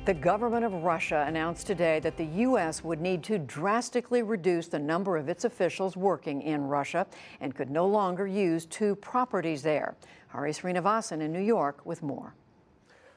The government of Russia announced today that the U.S. would need to drastically reduce the number of its officials working in Russia and could no longer use two properties there. Hari Srinivasan in New York with more.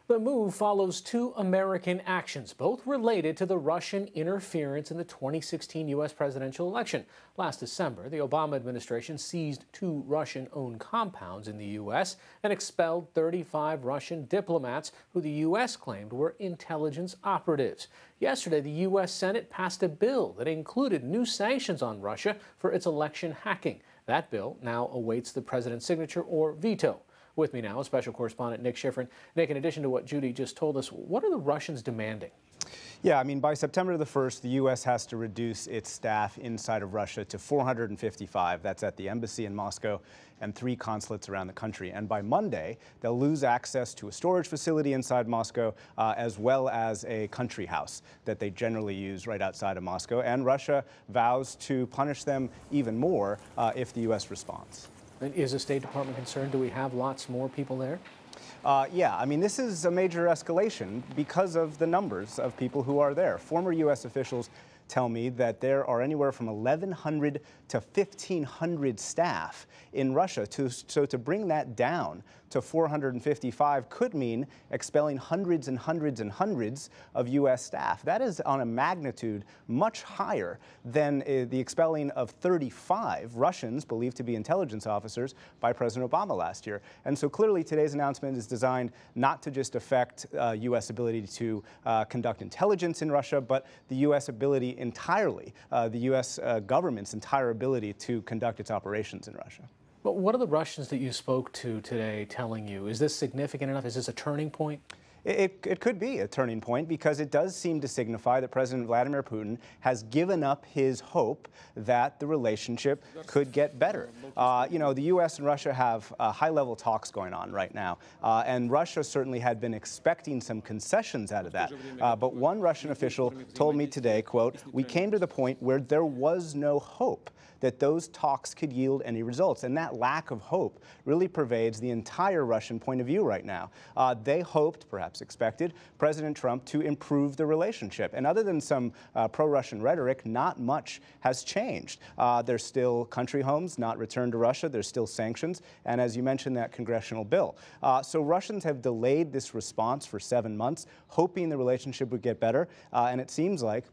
The move follows two American actions, both related to the Russian interference in the 2016 U.S. presidential election. Last December, the Obama administration seized two Russian-owned compounds in the U.S. and expelled 35 Russian diplomats who the U.S. claimed were intelligence operatives. Yesterday, the U.S. Senate passed a bill that included new sanctions on Russia for its election hacking. That bill now awaits the president's signature or veto. With me now is special correspondent Nick Schifrin. Nick, in addition to what Judy just told us, what are the Russians demanding? Yeah, I mean, by September the 1st, the U.S. has to reduce its staff inside of Russia to 455. That's at the embassy in Moscow and 3 consulates around the country. And by Monday, they'll lose access to a storage facility inside Moscow, as well as a country house that they generally use right outside of Moscow. And Russia vows to punish them even more if the U.S. responds. And is the State Department concerned? Do we have lots more people there? Yeah, I mean, this is a major escalation because of the numbers of people who are there. Former U.S. officials tell me that there are anywhere from 1,100 to 1,500 staff in Russia. So to bring that down to 455 could mean expelling hundreds and hundreds and hundreds of U.S. staff. That is on a magnitude much higher than the expelling of 35 Russians believed to be intelligence officers by President Obama last year. And so clearly today's announcement is designed not to just affect U.S. ability to conduct intelligence in Russia, but the U.S. ability entirely, the U.S. government's entire ability to conduct its operations in Russia. But what are the Russians that you spoke to today telling you? Is this significant enough? Is this a turning point? It could be a turning point because it does seem to signify that President Vladimir Putin has given up his hope that the relationship could get better. You know, the U.S. and Russia have high-level talks going on right now, and Russia certainly had been expecting some concessions out of that. But one Russian official told me today, quote, "We came to the point where there was no hope that those talks could yield any results." And that lack of hope really pervades the entire Russian point of view right now. They hoped, perhaps expected, President Trump to improve the relationship. And other than some pro-Russian rhetoric, not much has changed. There's still country homes not returned to Russia. There's still sanctions. And as you mentioned, that congressional bill. So Russians have delayed this response for 7 months, hoping the relationship would get better. And it seems like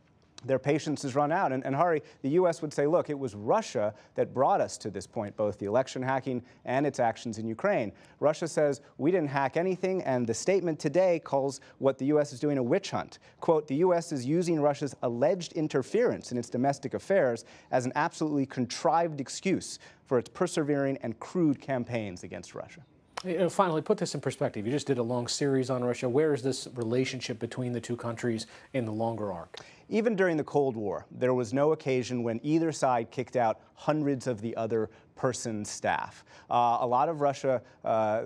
their patience has run out. And Hari, the U.S. would say, look, it was Russia that brought us to this point, both the election hacking and its actions in Ukraine. Russia says we didn't hack anything, and the statement today calls what the U.S. is doing a witch hunt. Quote, the U.S. is using Russia's alleged interference in its domestic affairs as an absolutely contrived excuse for its persevering and crude campaigns against Russia. Finally, put this in perspective. You just did a long series on Russia. Where is this relationship between the two countries in the longer arc? Even during the Cold War, there was no occasion when either side kicked out hundreds of the other person's staff. A lot of Russia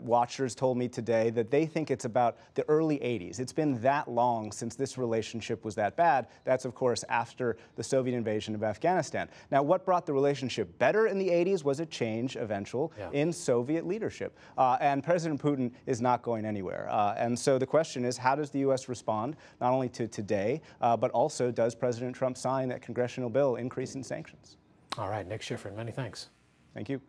watchers told me today that they think it's about the early 80s. It's been that long since this relationship was that bad. That's, of course, after the Soviet invasion of Afghanistan. Now, what brought the relationship better in the 80s was a change, eventual, in Soviet leadership. And President Putin is not going anywhere. And so the question is, how does the U.S. respond, not only to today, but also does President Trump sign that congressional bill increasing sanctions? All right, Nick Schifrin, many thanks. Thank you.